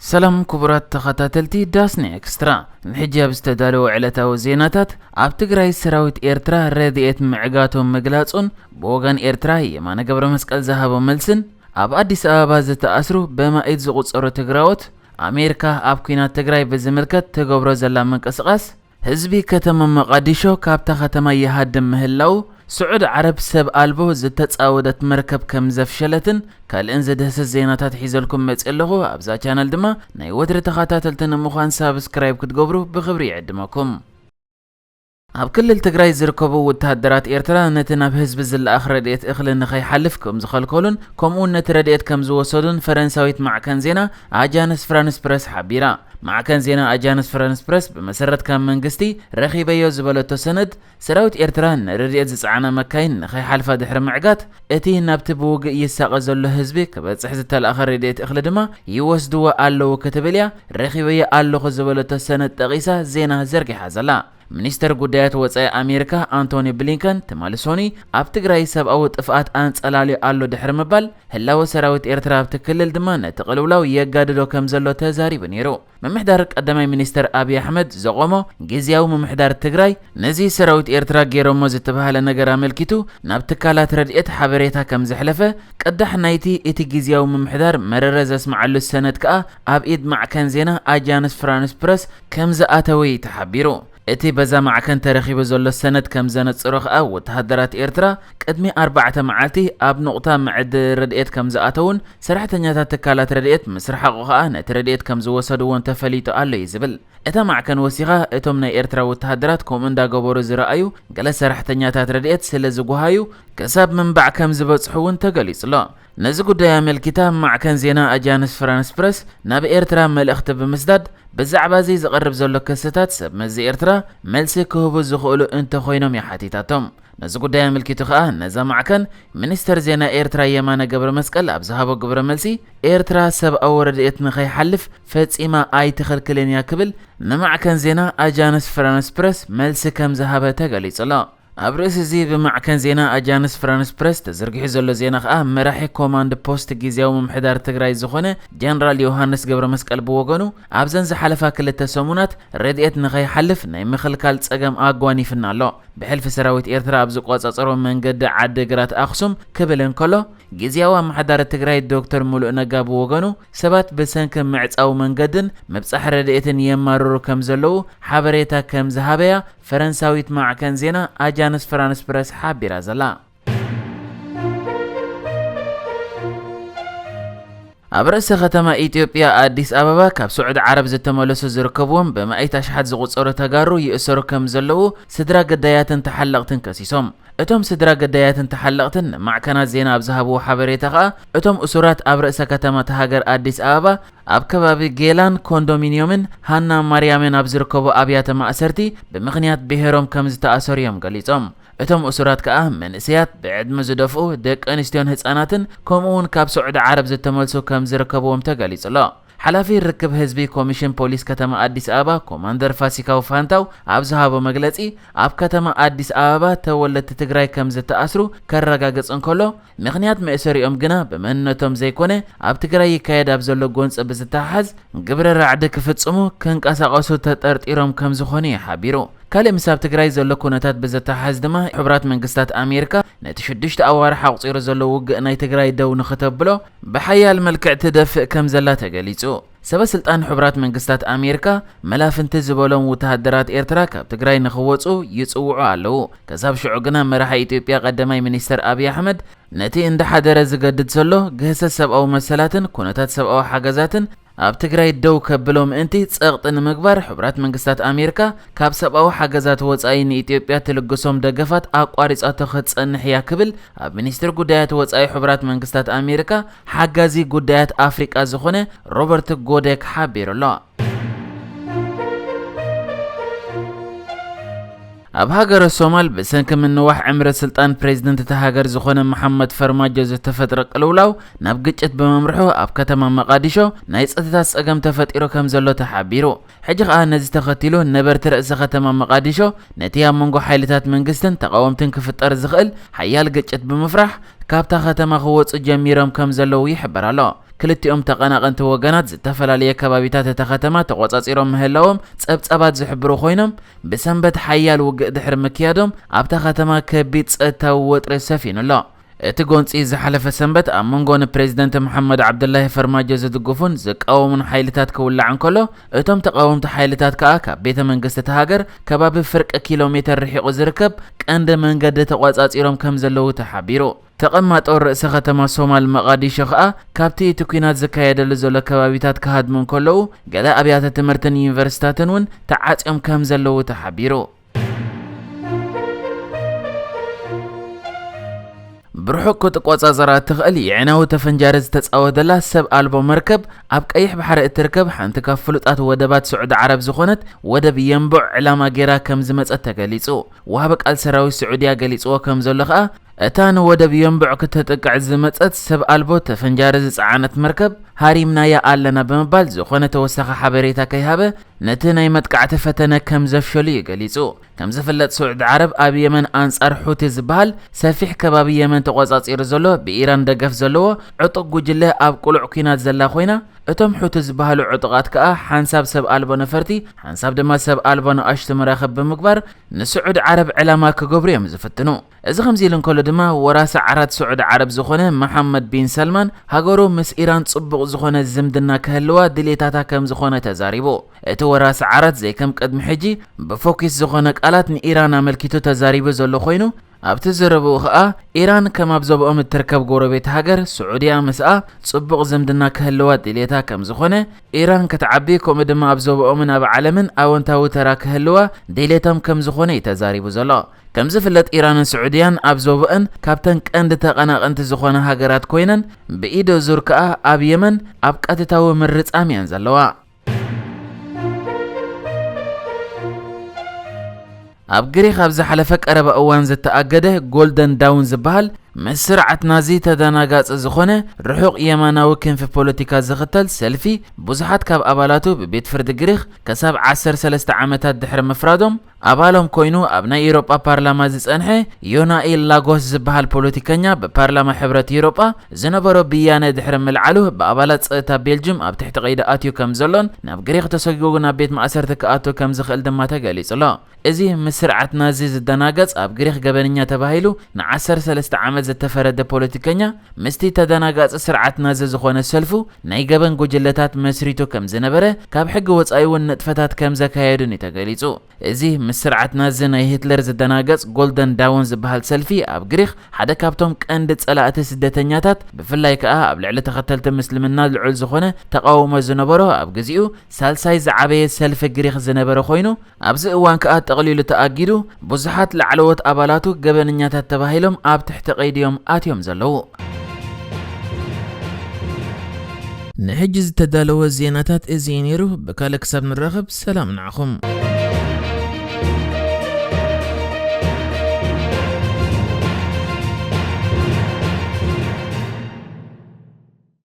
سلام كبرات تخاتلتي داسني اكسترا الحجاب استدالو علتاو زيناتات اب تግራይ ሰራዊት ኤርትራ ረድኤት ምዕጋቶም መግላጹን በወገን ኤርትራ የማነ ገብረ መስቀል ዘሃቦ መልስን ኣብ አዲስ አበባ ዝተኣስሩ በማኢት ዝቁጸሩ ትግራዎት አሜሪካ ኣብ ኩናት ትግራይ በዝምልከት ተገብሮ ዘላ መንቀስቃስ ህዝቢ ከተማ መቃዲሾ ካብታ ከተማ ይሃድም ምህላው سعود عرب سب ألبو زتتصاودت مركب كم زفشلتن كالإن زدهس الزيناتات حيزلكم متسألغو أبزا چانل دما ناي ودر تخاتاتلتن مخوان سابسكرايب كتقبرو بخبري عدماكم اب كل التግራይ ዝርከቡ ወታደራት ኤርትራ ነተናብ ህዝብ ዝል አኽረዲት እኽልን ኸይሐልፍኩም ዝኸልኮሉን ከምኡን ነትረዲት ከም ዝወሰዱን ፈረንሳዊት ማዕከን ዜና አጃንስ ፍራንስ ፕረስ ሓቢራ ማዕከን ዜና አጃንስ ፍራንስ ፕረስ በመሰረት ከም መንግስቲ ረኺበዮ ዝበለቶ ሰነድ ሰራዊት ኤርትራ ነረዲት ዝጻዕና መካይን ኸይሐልፋ ድሕሪ ምዕጋት እቲ ናብቲ ብውግእ ይሳቀ ዘሎ ህዝቢ ከበጽሕ ዝተላኸ ረዲት እኽሊ ድማ ይወስድዎ ኣለዎ ከተበልያ ረኺበዮ ኣለኹ ዝበለቶ ሰነድ ጠቂሳ ዜና ዘርጊሓ ዘላ ሚኒስተር ጉዳያት ወጻኢ አሜሪካ አንቶኒ ብሊንከን ተማልሶኒ ኣብ ትግራይ ሰብኣዊ ጥፍኣት አንጸላሊ ኣሎ ድሕሪ ምባል ህላወ ሰራዊት ኤርትራ ኣብ ትክልል ድማ ነተቀልውላው የጋድዶ ከም ዘሎ ተዛሪቡ ነይሩ መምሕዳር ቀዳማይ ሚኒስተር አብይ አሕመድ ዘቆሞ ጊዜያዊ መምሕዳር ትግራይ ነዚ ሰራዊት ኤርትራ ገይሮሞ ዝተባሃለ ነገር አመልኪቱ ናብ ትካላት ረድኤት ሓበሬታ ከም ዝሕለፈ ቀዳሕ ናይቲ እቲ ጊዜያዊ መምሕዳር መረረ ዘስማዓሉ ሰነድ ከዓ ኣብ ኢድ ማዕከን ዜና አጃንስ ፍራንስ ፕረስ ከም ዝኣተወ ተሓቢሩ እቲ በዛ ማዕከን ተረኺቡ ዘሎ ሰነድ ከም ዘነጽሮ ከዓ ወተሃደራት ኤርትራ ቅድሚ 4 መዓልቲ ኣብ ንቁታ ምዕድ ረድኤት ከም ዝኣተውን ሰራሕተኛታት ትካላት ረድኤት ምስራሓቁ ከዓ ነቲ ረድኤት ከም ዝወሰድዎን ተፈሊጡ ኣሎ ይዝብል እታ ማዕከን ወሲኻ እቶም ናይ ኤርትራ ወተሃደራት ከምኡ እንዳገበሩ ዝረኣዩ ገለ ሰራሕተኛታት ረድኤት ስለ ዝጓሃዩ ከሳብ መንባዕ ከም ዝበጽሑውን ተገሊጹሎ ነዚ ጉዳይ አመልኪታ ማዕከን ዜና አጃንስ ፍራንስ ፕረስ ናብ ኤርትራ መልእኽቲ ብምስዳድ ብዛዕባ እዚ ዝቐርብ ዘሎ ክስተታት ሰብ መዚ ኤርትራ መልሲ ክህቡ ዝኽእሉ እንተ ኮይኖም ይሓቲታቶም ነዚ ጉዳይ አመልኪቱ ከዓ ነዛ ማዕከን ሚኒስተር ዜና ኤርትራ የማነ ገብረ መስቀል ኣብ ዝሃቦ ግብረ መልሲ ኤርትራ ሰብኣዊ ረድኤት ንኸይሓልፍ ፈጺማ ኣይትኽልክልን እያ ክብል ንማዕከን ዜና አጃንስ ፍራንስ ፕረስ መልሲ ከም ዝሃበ ተገሊጹሎ ኣብ ርእሲ እዚ ብማዕከን ዜና አጃንስ ፍራንስ ፕረስ ተዘርጊሑ ዘሎ ዜና ከዓ መራሒ ኮማንድ ፖስት ጊዜያዊ መምሕዳር ትግራይ ዝኾነ ጀነራል ዮሐንስ ገብረ መስቀል ብወገኑ ኣብዘን ዝሓለፋ ክልተ ሰሙናት ረድኤት ንኸይሓልፍ ናይ ምኽልካል ጸገም ኣጓኒፍና ኣሎ ብሕልፊ ሰራዊት ኤርትራ ኣብ ዝቆጻጸሮ መንገዲ ዓዲ ግራት ኣኽሱም ክብል እንከሎ ጊዜያዊ መምሕዳር ትግራይ ዶክተር ሙሉእ ነጋ ብወገኑ ሰባት ብሰንኪ ምዕጻው መንገድን ምብጻሕ ረድኤትን የማርሩ ከም ዘለው ሓበሬታ ከም ዝሃበያ ፈረንሳዊት ማዕከን ዜና አጃንስ ፍራንስ ፕረስ ሓቢራ ዘላ ኣብ ርእሰ ከተማ ኢትዮጵያ አዲስ አበባ ካብ ስዑድ ዓረብ ዝተመለሱ ዝርከብዎም በማኢት ኣሽሓት ዝቁጸሩ ተጋሩ ይእሰሩ ከም ዘለው ስድራ ገዳያትን ተሓለቕትን ከሲሶም እቶም ስድራ ገዳያትን ተሓለቕትን ማዕከናት ዜና ኣብ ዝሃብዎ ሓበሬታ ከዓ እቶም እሱራት ኣብ ርእሰ ከተማ ሃገር አዲስ አበባ ኣብ ከባቢ ጌላን ኮንዶሚኒየምን ሃና ማርያምን ኣብ ዝርከቡ ኣብያተ ማእሰርቲ ብምኽንያት ብሄሮም ከም ዝተኣሰሩ እዮም ገሊጾም እቶም እሱራት ከዓ መንእስያት ብዕድመ ዝደፍኡ ደቂ ኣንስትዮን ህፃናትን ከምኡውን ካብ ስዑድ ዓረብ ዝተመልሱ ከም ዝርከብዎም ተገሊጹሎ ሓላፊ ርክብ ህዝቢ ኮሚሽን ፖሊስ ከተማ አዲስ አበባ ኮማንደር ፋሲካው ፋንታው ኣብ ዝሃቦ መግለጺ ኣብ ከተማ አዲስ አበባ ተወለድቲ ትግራይ ከም ዝተኣስሩ ከረጋገጽ እንከሎ ምኽንያት መእሰሪኦም ግና ብመንነቶም ዘይኮነ ኣብ ትግራይ ይካየድ ኣብ ዘሎ ጎንፂ ብዝተሓዝ ግብረ ራዕዲ ክፍጽሙ ክንቀሳቐሱ ተጠርጢሮም ከም ዝኾነ ይሓቢሩ ካልእ ምሳብ ትግራይ ዘሎ ኩነታት ብዝተሓዝ ድማ ሕብራት መንግስታት አሜሪካ ነቲ 6 ኣዋርሕ ኣቁፂሩ ዘሎ ውግእ ናይ ትግራይ ደው ንኽተብሎ ብሓያል መልክዕ ትደፍእ ከም ዘላ ተገሊጹ ሰበስልጣን ሕብራት መንግስታት አሜሪካ መላፍንቲ ዝበሎም ወተሃደራት ኤርትራ ካብ ትግራይ ንኽወጹ ይጽውዑ ኣለዉ ከሳብ ሽዑ ግና መራሒ ኢትዮጵያ ቀዳማይ ሚኒስተር አብይ አሕመድ ነቲ እንዳሓደረ ዝገድድ ዘሎ ገህሰት ሰብኣዊ መሰላትን ኩነታት ሰብኣዊ ሓገዛትን ኣብ ትግራይ ደው ከብሎም እንቲ ጸቕጥ ንምግባር ሕብራት መንግስታት አሜሪካ ካብ ሰብኣዊ ሓገዛት ወጻኢ ንኢትዮጵያ ትልግሶም ደገፋት ኣቋሪጻቶ ክጸንሕ እያ ክብል ኣብ ሚኒስትር ጉዳያት ወጻኢ ሕብራት መንግስታት አሜሪካ ሓጋዚ ጉዳያት ኣፍሪቃ ዝኾነ ሮበርት ጎዴክ ሓቢሩሎ ኣብ ሃገር ሶማል በሰንኪ ምንዋሕ ዕምረ ስልጣን ፕሬዝደንት ተሃገር ዝኾነ መሐመድ ፈርማጆ ዝተፈጥረ ቅልውላው ናብ ግጭት በመምርሑ ኣብ ከተማ መቃዲሾ ናይ ጸጥታ ጸገም ተፈጢሩ ከም ዘሎ ተሓቢሩ ሕጂ ከዓ ነዚ ተኸቲሉ ነበርቲ ርእሰ ከተማ መቃዲሾ ነቲ ኣብ መንጎ ሓይልታት መንግስትን ተቃወምትን ክፍጠር ዝኽእል ሓያል ግጭት ብምፍራሕ ካብታ ከተማ ክወጹ ጀሚሮም ከም ዘለው ይሕበር ኣሎ ክልቲኦም ተቀናቀንቲ ወገናት ዝተፈላልየ ከባቢታት እታ ከተማ ተቆጻጺሮም ምህላዎም ጸብጸባት ዝሕብሩ ኮይኖም ብሰንበት ሓያል ውግእ ድሕሪ ምክያዶም ኣብታ ከተማ ከቢድ ጸጥታዊ ወጥሪ ሰፊኑሎ እቲ ጎንፂ ዝሓለፈ ሰንበት ኣብ መንጎን ፕሬዝደንት መሐመድ ዓብዱላሂ ፈርማጆ ዝድግፉን ዝቃወሙን ሓይልታት ክውላዕ እንከሎ እቶም ተቃወምቲ ሓይልታት ከዓ ካብ ቤተ መንግስቲ ተሃገር ከባቢ ፍርቂ ኪሎሜትር ርሒቑ ዝርከብ ቀንዲ መንገዲ ተቆጻጺሮም ከም ዘለዉ ተሓቢሩ ተቐማጦ ርእሰ ከተማ ሶማል መቃዲሾ ከዓ ካብቲ እቲ ኩናት ዝካየደሉ ዘሎ ከባቢታት ክሃድሙ እንከለዉ ገለ ኣብያተ ትምህርትን ዩኒቨርሲታትን እውን ተዓጽዮም ከም ዘለዉ ተሓቢሩ برحق كتقوصا زرات تخلي يعناو تفنجارز تتصاودلا سب ألبو مركب أب قيح بحر اتركب حان تكفلطات ودبات سعود عرب زخونت ودب ينبع علامة غيرا كم زمت اتقاليصو وهبك السراوي السعودية قاليصو كم زلخا اتان ودب ينبع كتتقع زمت سب ألبو تفنجارز صعانت مركب هاريمنا يا آلنا بمبال زخونة توسخ حبريتا كيهابه نتنا يمتقعت فتنا كم زفشولي قاليصو كم زفلت سعود عرب اب يمن انصار حوتي زبال سفيح كباب يمن تقوصاصير زلو بإيران دقف زلو عطق جله اب قلع كينات زلا خوينا اتم حوتي زبالو عطقات كا حنساب سب ألبو نفرتي حنساب دما سب ألبو اشت مراخب بمقبر نسعود عرب علامة كغبريم زفتنو إذا خمزيلن كل دما وراس عرات سعود عرب زخونه محمد بن سلمان هاغورو مس إيران صبغ زخونه زمدنا كهلوا دليتاتا كم زخونه تزاريبو اتو وراس عرات زي كم قدم حجي بفوكس زخونه قالات إيران ملكيتو تزاريبو زلو خوينو ኣብቲ ዝረቡ ኸኣ ኢራን ከም ኣብ ዞብኦም እትርከብ ጎረቤት ሃገር ስዑድያ ምስኣ ጽቡቕ ዝምድና ክህልዋ ድሌታ ከም ዝኾነ ኢራን ክትዓቢ ከምኡ ድማ ኣብ ዞብኦምን ኣብ ዓለምን ኣወንታዊ ተራ ክህልዋ ድሌቶም ከም ዝኾነ ተዛሪቡ ዘሎ ከም ዝፍለጥ ኢራንን ስዑድያን ኣብ ዞብአን ካብተን ቀንዲ ተቐናቐንቲ ዝኾነ ሃገራት ኮይነን ብኢዶ ዙር ከዓ ኣብ የመን ኣብ ቀጥታዊ ምርጻም እየን ዘለዋ ኣብ ግሪክ ኣብ ዝሓለፈ ቀረበ እዋን ዝተኣገደ ጎልደን ዳውን ዝበሃል مسرعت نازي تداناغاص زخونه رحوق يماناوي كنف بوليتيكا زختل سلفي بوزحات كاب ابالاتو ببيت فرد غريخ كسب 13 عامات دحر مفرادهم ابالهم كوينو ابنا اوروبا بارلاما زصنحه يونائيل لاغوس زبحال بوليتيكانيا ببارلاما حبرت اوروبا زنبرو بيانه دحر ملعلو بابالات صتا بلجيم اب تحت قيد اتيو كمزلون ناب غريخ تسغوغنا بيت مأسرت كاتو كم زخل دما تغليصلو ازي مسرعت نازي زداناغاص اب غريخ غبنيا تباهيلو ن13 عامات زتفرد بوليتيكانيا مستي تداناغاص سرعت نازي زخونه سلفو ناي غبن غجلتات مسريتو كم زنبره كاب حق وصايون نطفتات كم زكايدن يتغليصو ازي مسرعت نازي ناي هتلر زداناغاص جولدن داون زبحال سلفي اب غريخ حدا كابتوم قند صلاات سدتنياتات بفلاي كا اب لعل تختلت مسلمنا لعل زخونه تقاوم زنبره اب غزيو سالساي زعبي سلف غريخ زنبره خوينو ابز اوان كا تقليل تاغيدو بزحات لعلوت ابالاتو غبننياتات تباهيلهم اب تحت قيديوم اتيوم زلو نحجز تدالو الزيناتات ازينيرو بكالك سب نرغب سلام نعخم